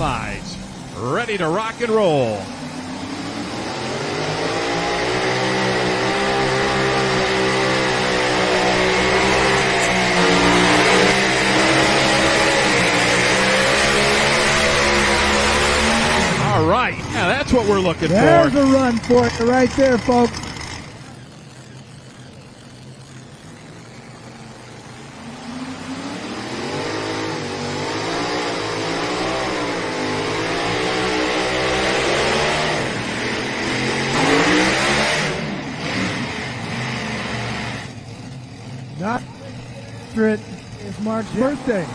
sides, ready to rock and roll. All right, yeah, that's what we're looking for. There's a run for it right there, folks. Not it's Mark's birthday.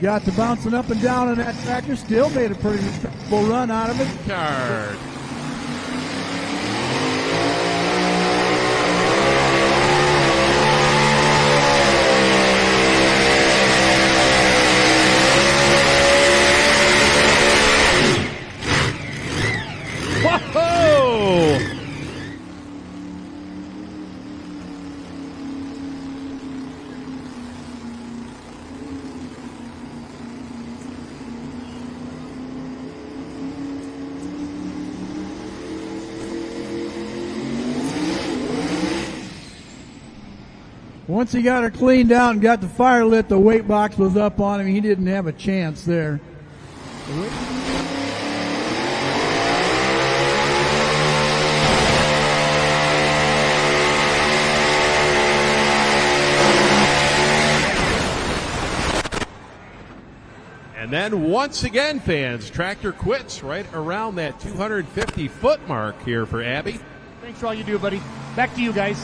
Got to bouncing up and down on that tractor. Still made a pretty respectable run out of it. Card. Whoa! Once he got her cleaned out and got the fire lit, the weight box was up on him. He didn't have a chance there. And then once again, fans, tractor quits right around that 250-foot mark here for Abby. Thanks for all you do, buddy. Back to you guys.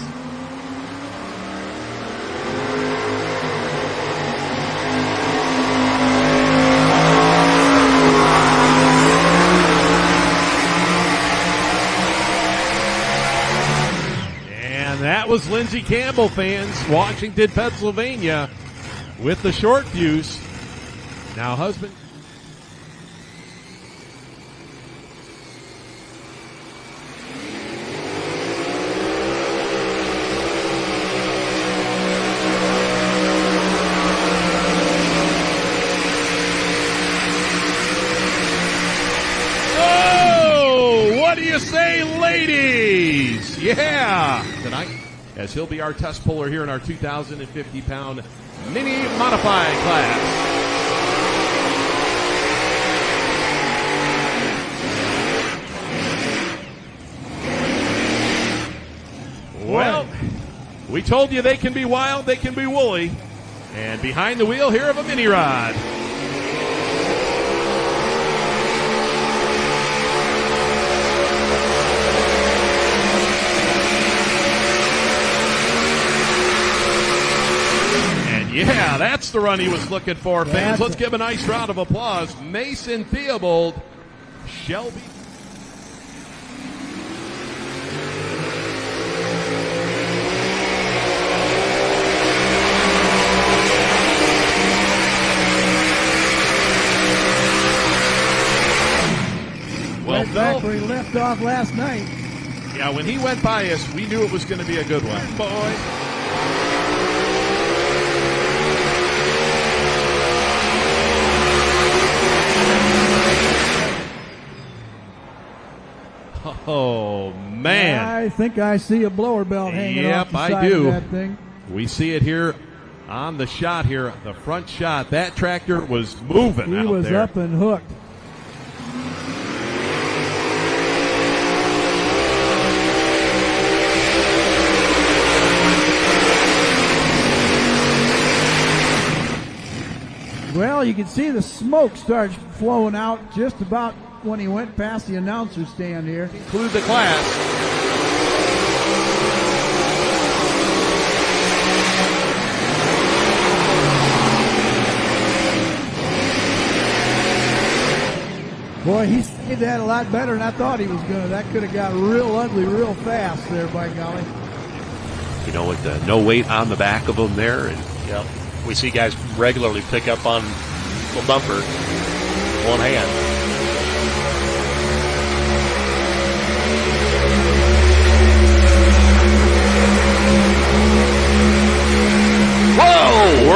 And that was Lindsey Campbell, fans, Washington, Pennsylvania, with the short fuse. Now husband. Oh, what do you say, ladies? Yeah, tonight, as he'll be our test puller here in our 2,050-pound mini modified class. Well, we told you they can be wild, they can be woolly. And behind the wheel here of a mini rod. And yeah, that's the run he was looking for, fans. Let's give a nice round of applause. Mason Theobald, Shelby. Right back where he left off last night. Yeah, when he went by us, we knew it was going to be a good one. Boy. Oh, man. I think I see a blower belt hanging off the side of that thing. We see it here on the shot here, the front shot. That tractor was moving out there. He was up and hooked. Well, you can see the smoke starts flowing out just about when he went past the announcer stand here. Include the class. Boy, he did that a lot better than I thought he was going to. That could have got real ugly real fast there, by golly. You know, with the no weight on the back of them there. And yep. We see guys regularly pick up on the bumper with one hand.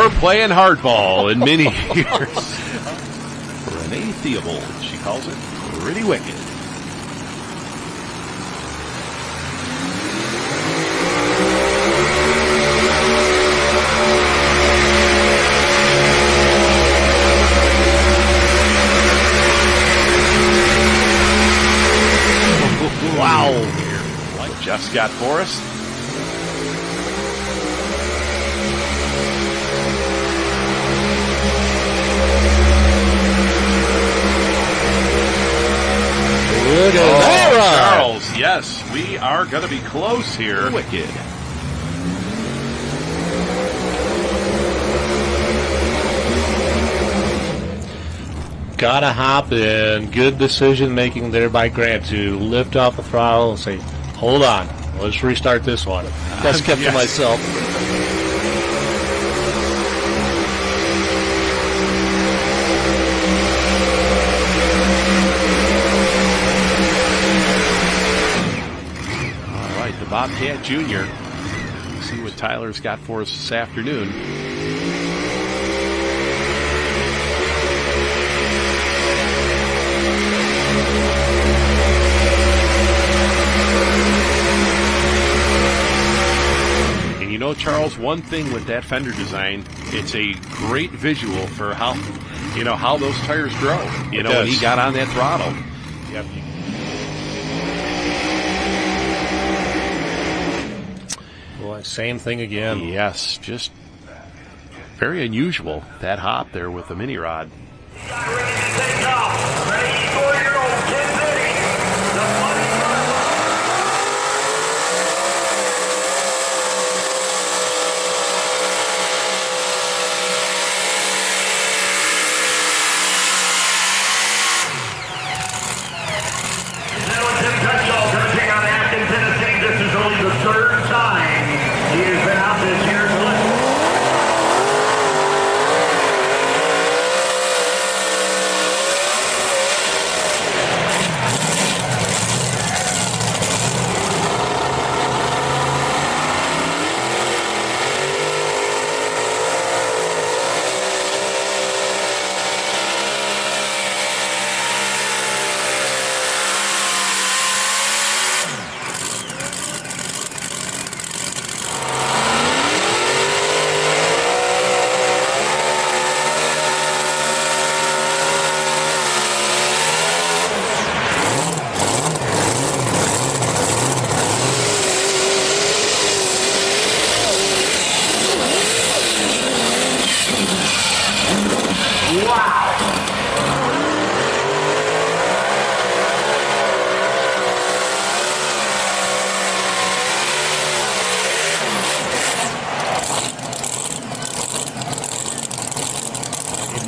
Never playing hardball in many years. Renee Theobald, she calls it pretty wicked. Wow. Like Jeff's got for us. Look at that run. Charles, yes, we are going to be close here. Wicked. Gotta hop in. Good decision making there by Grant to lift off the throttle and say, hold on, let's restart this one. That's kept to myself. All right, the Bobcat Jr. See what Tyler's got for us this afternoon. You know, Charles, one thing with that fender design, it's a great visual for how those tires grow. When he got on that throttle. Yep. Boy, same thing again. Yes, just very unusual, that hop there with the mini rod.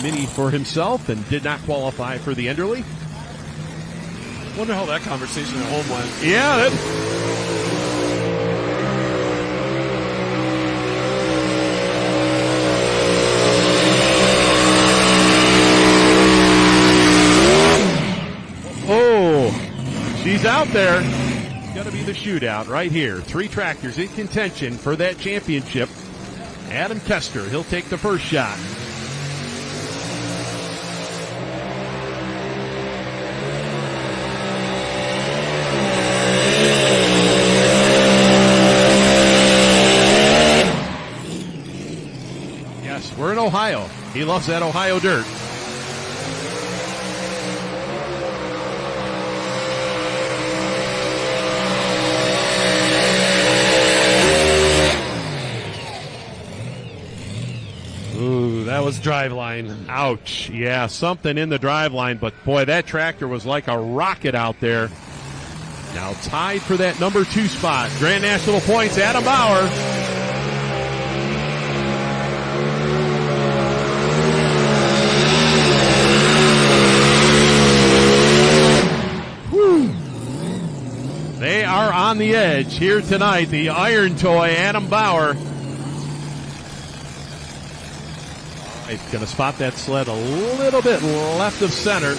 Mini for himself and did not qualify for the Enderley. Wonder how that conversation at home went. Yeah, she's out there. It's going to be the shootout right here. 3 tractors in contention for that championship. Adam Kester, he'll take the first shot. Yes, we're in Ohio. He loves that Ohio dirt. That was driveline. Ouch. Yeah, something in the driveline, but boy, that tractor was like a rocket out there. Now tied for that number 2 spot. Grand National points, Adam Bauer. Whew. They are on the edge here tonight. The Iron Toy, Adam Bauer. He's going to spot that sled a little bit left of center.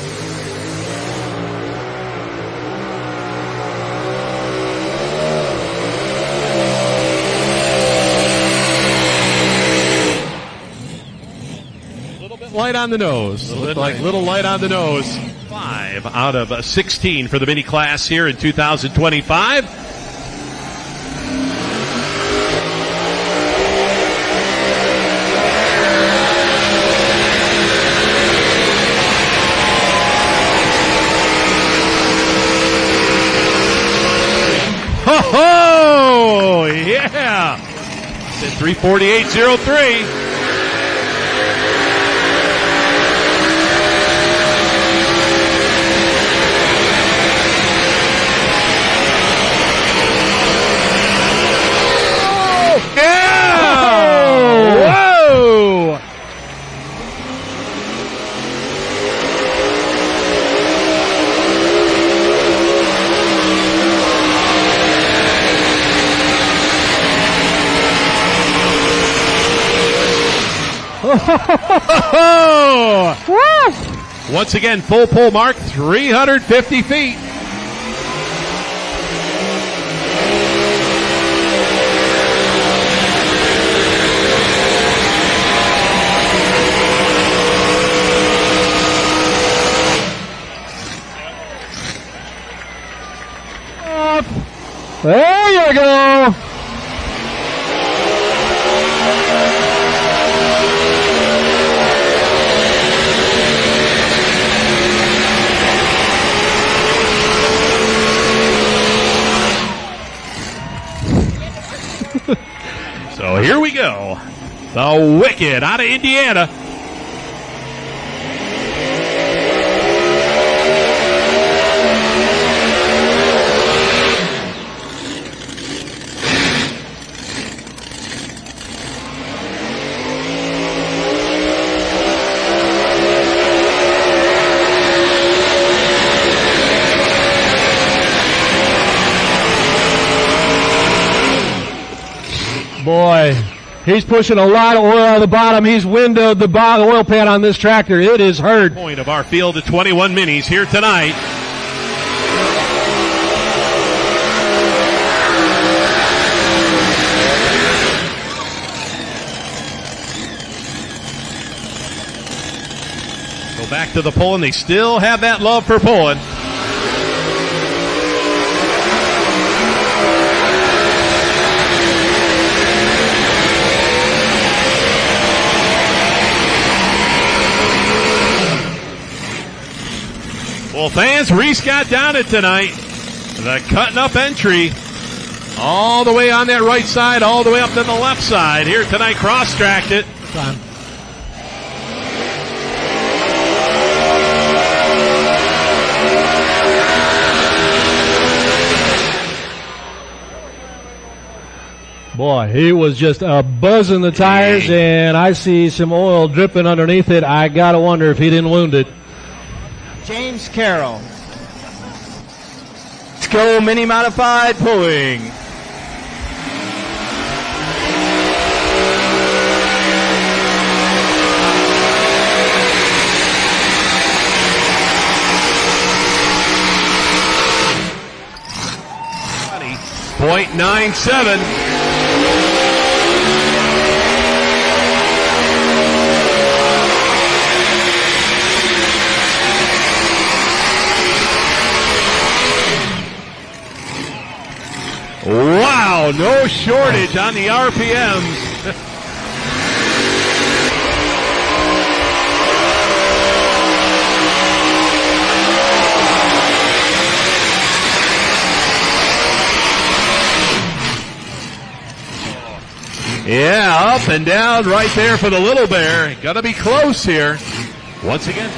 light on the nose. Looked like little light on the nose. 5 out of 16 for the mini class here in 2025. Oh, yeah. 348.03. Once again, full pull mark, 350 feet. There you go. So here we go. The Wicked out of Indiana. Boy, he's pushing a lot of oil out of the bottom. He's windowed the oil pan on this tractor. It is hurt. Point of our field of 21 minis here tonight. Go back to the pulling. They still have that love for pulling. Well, fans, Reese got down it tonight. The cutting up entry all the way on that right side, all the way up to the left side. Here tonight, cross-tracked it. Boy, he was just buzzing the tires, and I see some oil dripping underneath it. I got to wonder if he didn't wound it. James Carroll. Let's go mini modified pulling. .97. Wow, no shortage on the RPMs. Yeah, up and down right there for the Little Bear. Gonna be close here. Once again.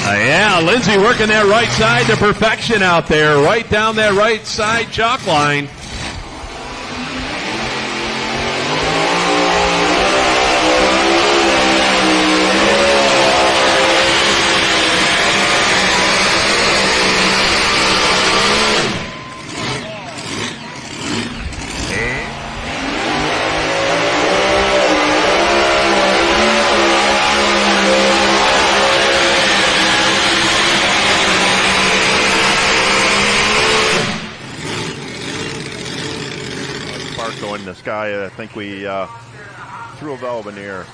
Yeah, Lindsay working that right side to perfection out there, right down that right side chalk line. guy. I think we threw a valve in the air.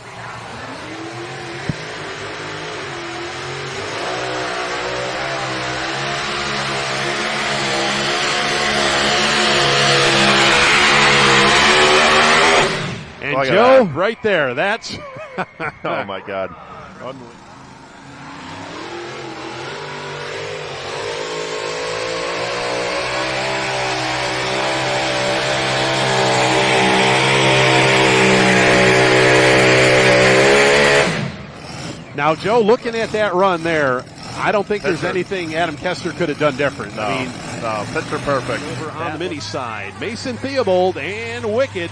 And Joe, right there, that's... Oh, my God. Unbelievable. Now, Joe, looking at that run there, I don't think there's anything Adam Kessler could have done different. No, I mean, no, picture perfect. Over on the mini side, Mason Theobald and Wicked.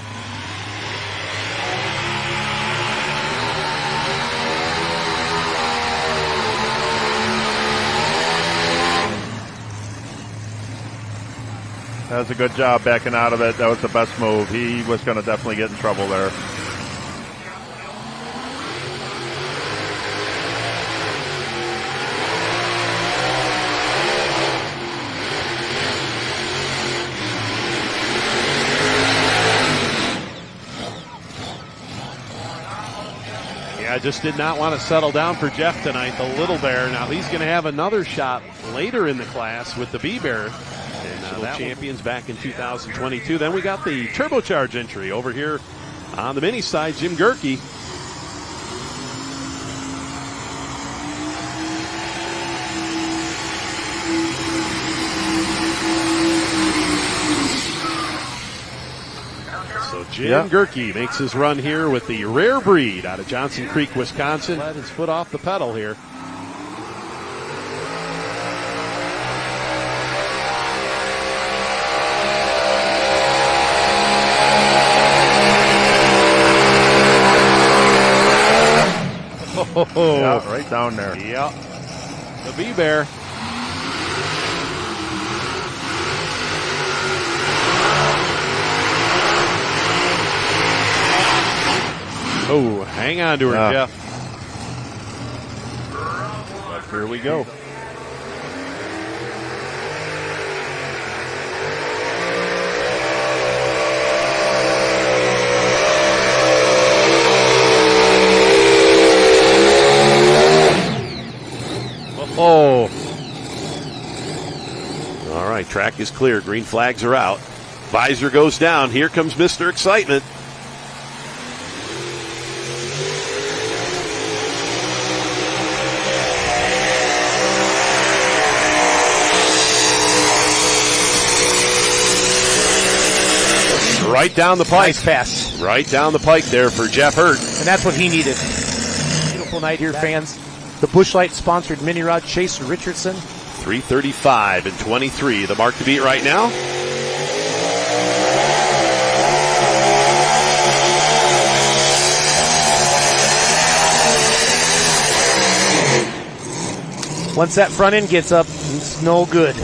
That was a good job backing out of it. That was the best move. He was going to definitely get in trouble there. Yeah, just did not want to settle down for Jeff tonight, the Little Bear. Now he's going to have another shot later in the class with the B-Bear. National champions back in 2022. Then we got the turbocharge entry over here on the mini side, Jim Gerke. So Jim Gerke makes his run here with the Rare Breed out of Johnson Creek, Wisconsin. Let his foot off the pedal here. Yeah, right down there. Yep. The B-Bear. Oh, hang on to her, Jeff. But here we go. Oh. All right, track is clear. Green flags are out. Visor goes down. Here comes Mr. Excitement. Right down the pike. Nice pass. Right down the pike there for Jeff Hurt. And that's what he needed. Beautiful night here, fans. The Busch Light sponsored mini rod, Chase Richardson. 3:35 and 23, the mark to beat right now. Once that front end gets up, it's no good.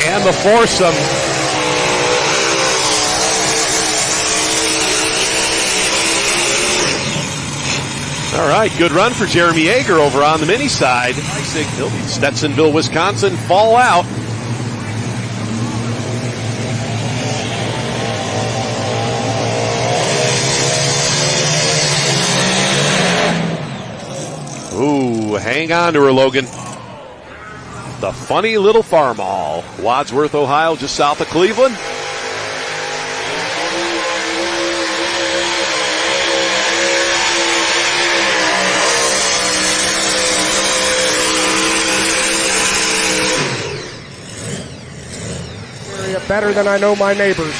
And the foursome. All right, good run for Jeremy Yeager over on the mini side. Stetsonville, Wisconsin, fall out. Ooh, hang on to her, Logan. The funny little farm hall. Wadsworth, Ohio, just south of Cleveland. Better than I know my neighbors.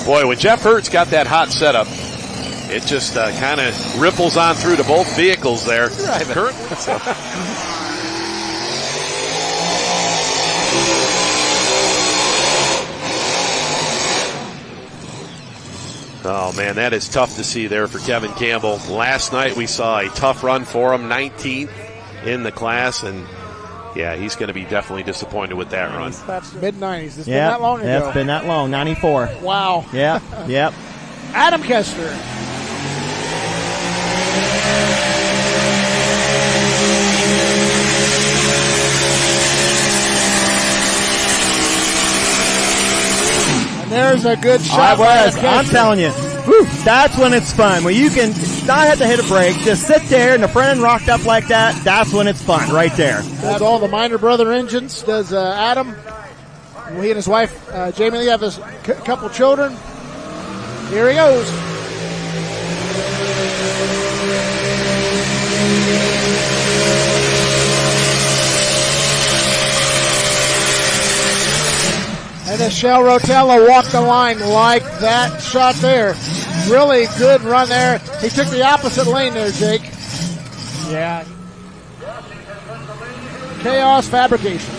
Boy, when Jeff Hurt's got that hot setup, it just kind of ripples on through to both vehicles there. Oh, man, that is tough to see there for Kevin Campbell. Last night we saw a tough run for him, 19th in the class, and, yeah, he's going to be definitely disappointed with that run. Mid-90s. It's been that long ago. Yeah, it's been that long, 94. Wow. Yep. Adam Kessler. There's a good shot. I'm telling you. Whew, that's when it's fun. When you can not have to hit a break, just sit there and the front end rocked up like that, that's when it's fun right there. Does all the minor brother engines. Does Adam. He and his wife, Jamie Lee, have a couple children. Here he goes. And Michelle Rotella walked the line like that shot there. Really good run there. He took the opposite lane there, Jake. Yeah. Chaos Fabrication.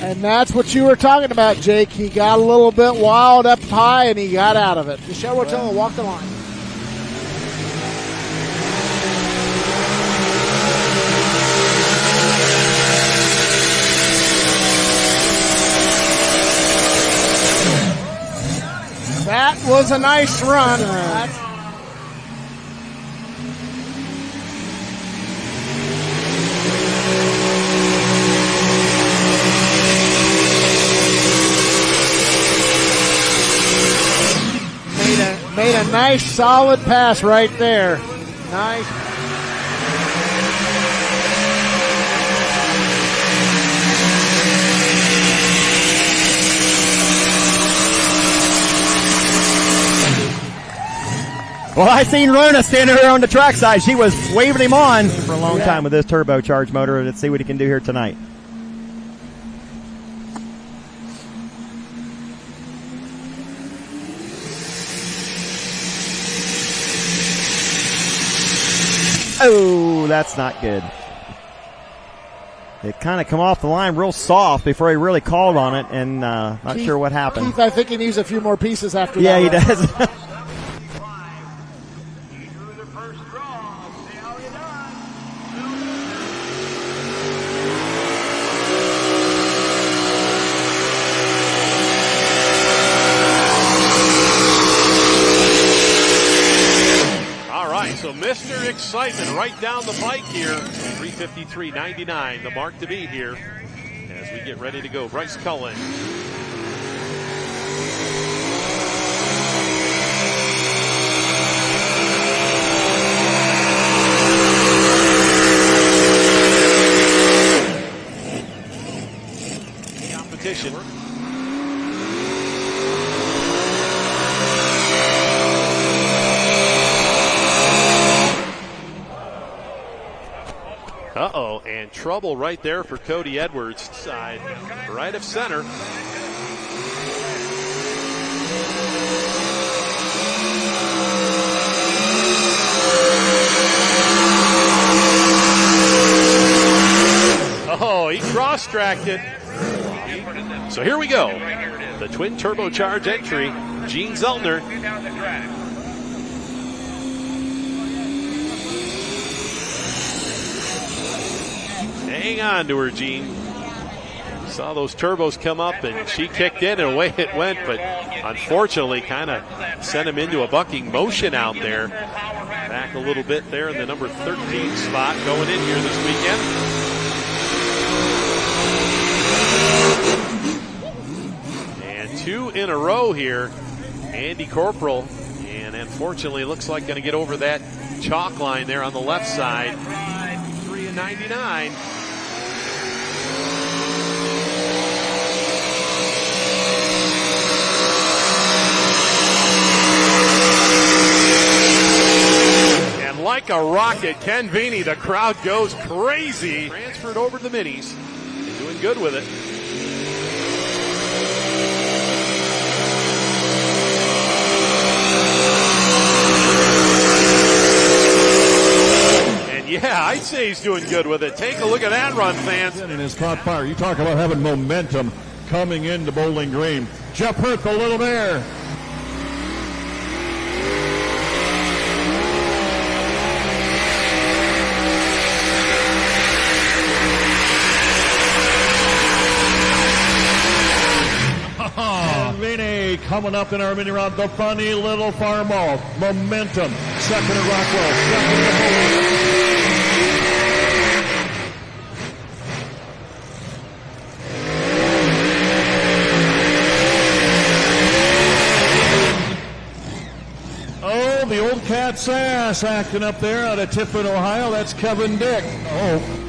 And that's what you were talking about, Jake. He got a little bit wild up high, and he got out of it. Michelle Rotella walked the line. That was a nice run. Made a nice solid pass right there. Nice. Well, I seen Rona standing here on the trackside. She was waving him on for a long time with this turbocharged motor. Let's see what he can do here tonight. Oh, that's not good. It kind of come off the line real soft before he really called on it, and not sure what happened. Keith, I think he needs a few more pieces after that. Yeah, he does. So Mr. Excitement right down the bike here. 3:53.99, the mark to be here as we get ready to go. Bryce Cullen. Competition. Uh-oh, and trouble right there for Cody Edwards. Side, right of center. Oh, he cross-tracked it. So here we go. The twin turbocharged entry, Gene Zeltner. Hang on to her, Gene. Saw those turbos come up, and she kicked in, and away it went, but unfortunately kind of sent him into a bucking motion out there. Back a little bit there in the number 13 spot going in here this weekend. And two in a row here. Andy Corporal, and unfortunately looks like going to get over that chalk line there on the left side. 3:99. Like a rocket, Ken Veeney, the crowd goes crazy. Transferred over to the minis. He's doing good with it. And yeah, I'd say he's doing good with it. Take a look at that run, fans. And has caught fire. You talk about having momentum coming into Bowling Green. Jeff Hurt, the Little Bear. Vinny coming up in our mini round, the funny little farm ball. Momentum. Second at Rockwell. Second at got sass acting up there out of Tiffin, Ohio. That's Kevin Dick. Oh.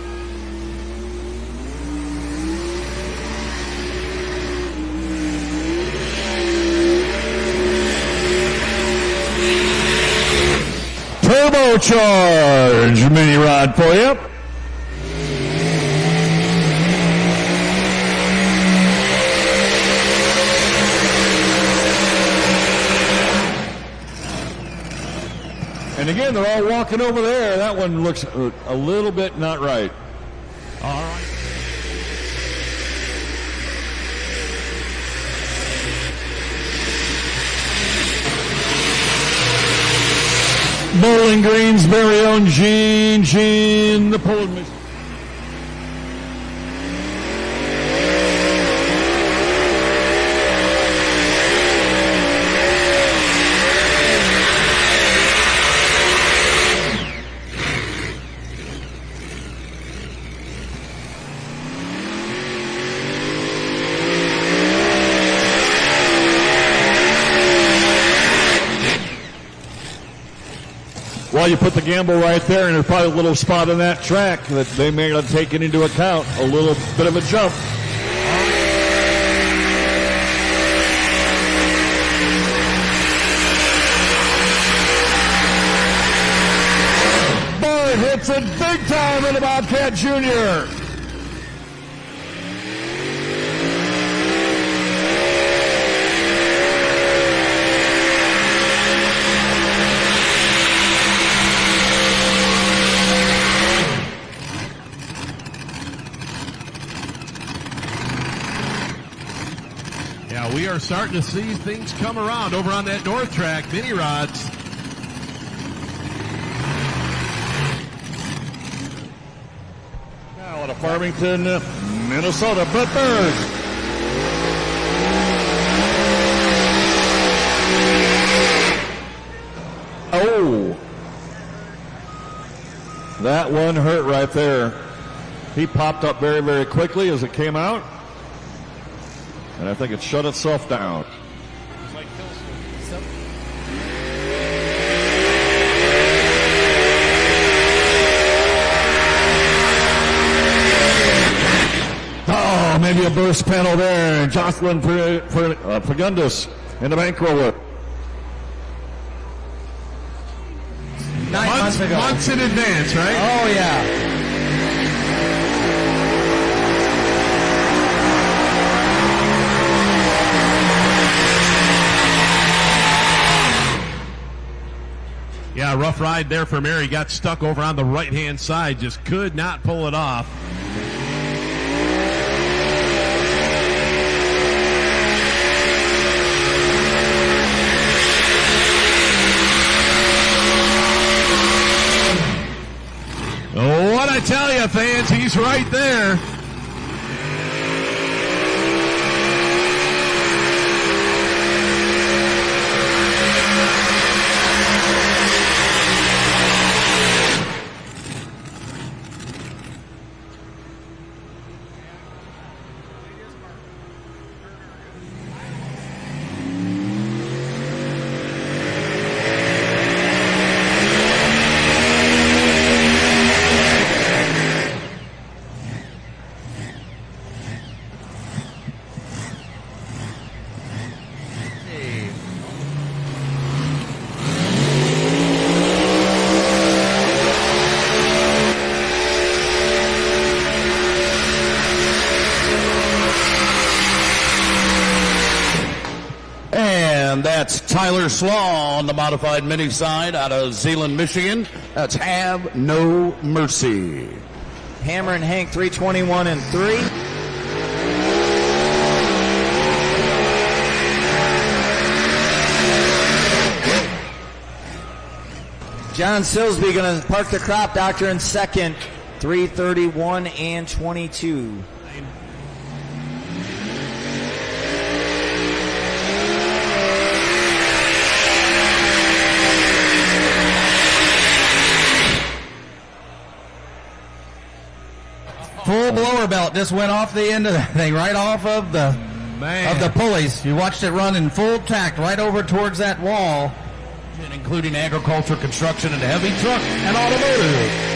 Turbocharged mini rod for you. And again, they're all walking over there. That one looks a little bit not right. All right. Bowling Green's very own Gene, the pulling machine. Well, you put the gamble right there, and there's probably a little spot on that track that they may have taken into account, a little bit of a jump. Boy, hits it big time in the Bobcat Jr. We are starting to see things come around over on that north track. Mini rods. Now out of Farmington, Minnesota, Brett Berg. Oh. That one hurt right there. He popped up very, very quickly as it came out. And I think it shut itself down. Oh, maybe a burst panel there. Jocelyn Fagundes in the bank roller. Months in advance, right? Oh, yeah. Yeah, rough ride there for Mary. Got stuck over on the right-hand side. Just could not pull it off. What I tell you, fans, he's right there. That's Tyler Slaw on the modified mini side out of Zeeland, Michigan. That's Have No Mercy. Hammer and Hank 321 and 3. John Silsby going to park the crop doctor in second. 331 and 22. Full blower belt just went off the end of the thing, right off of the pulleys. You watched it run in full tact right over towards that wall. including agriculture, construction, and heavy truck and automotive.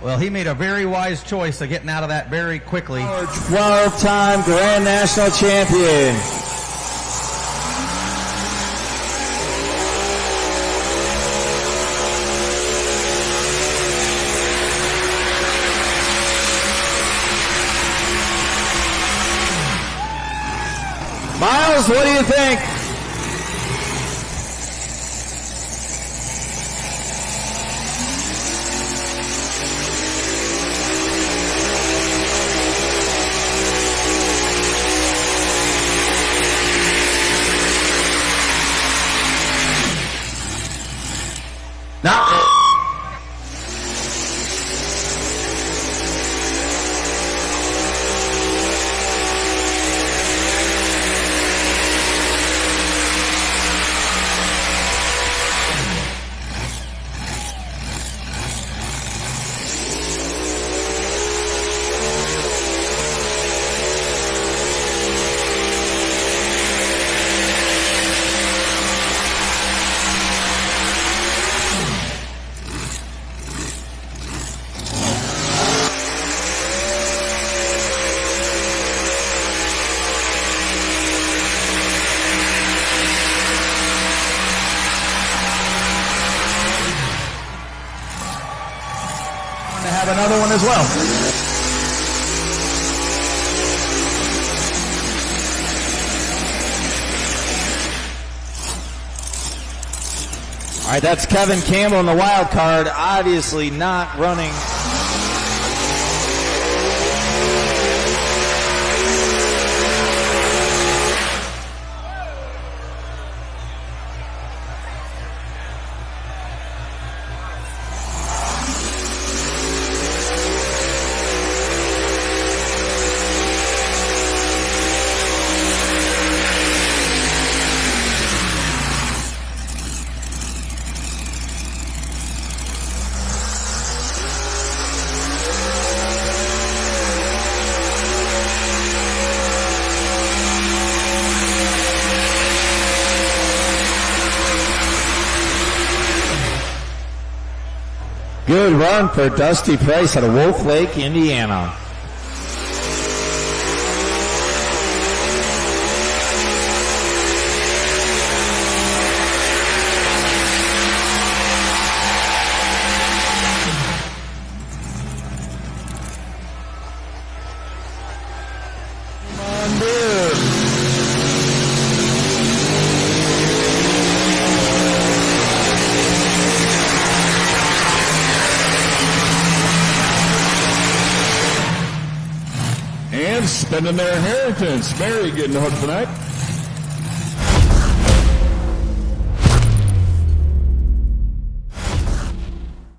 Well, he made a very wise choice of getting out of that very quickly. 12-time Grand National Champion. Miles, what do you think? Now, have another one as well. All right, that's Kevin Campbell in the wild card, obviously not running. Good run for Dusty Price out of Wolf Lake, Indiana. And spending their inheritance. Mary getting the hook tonight.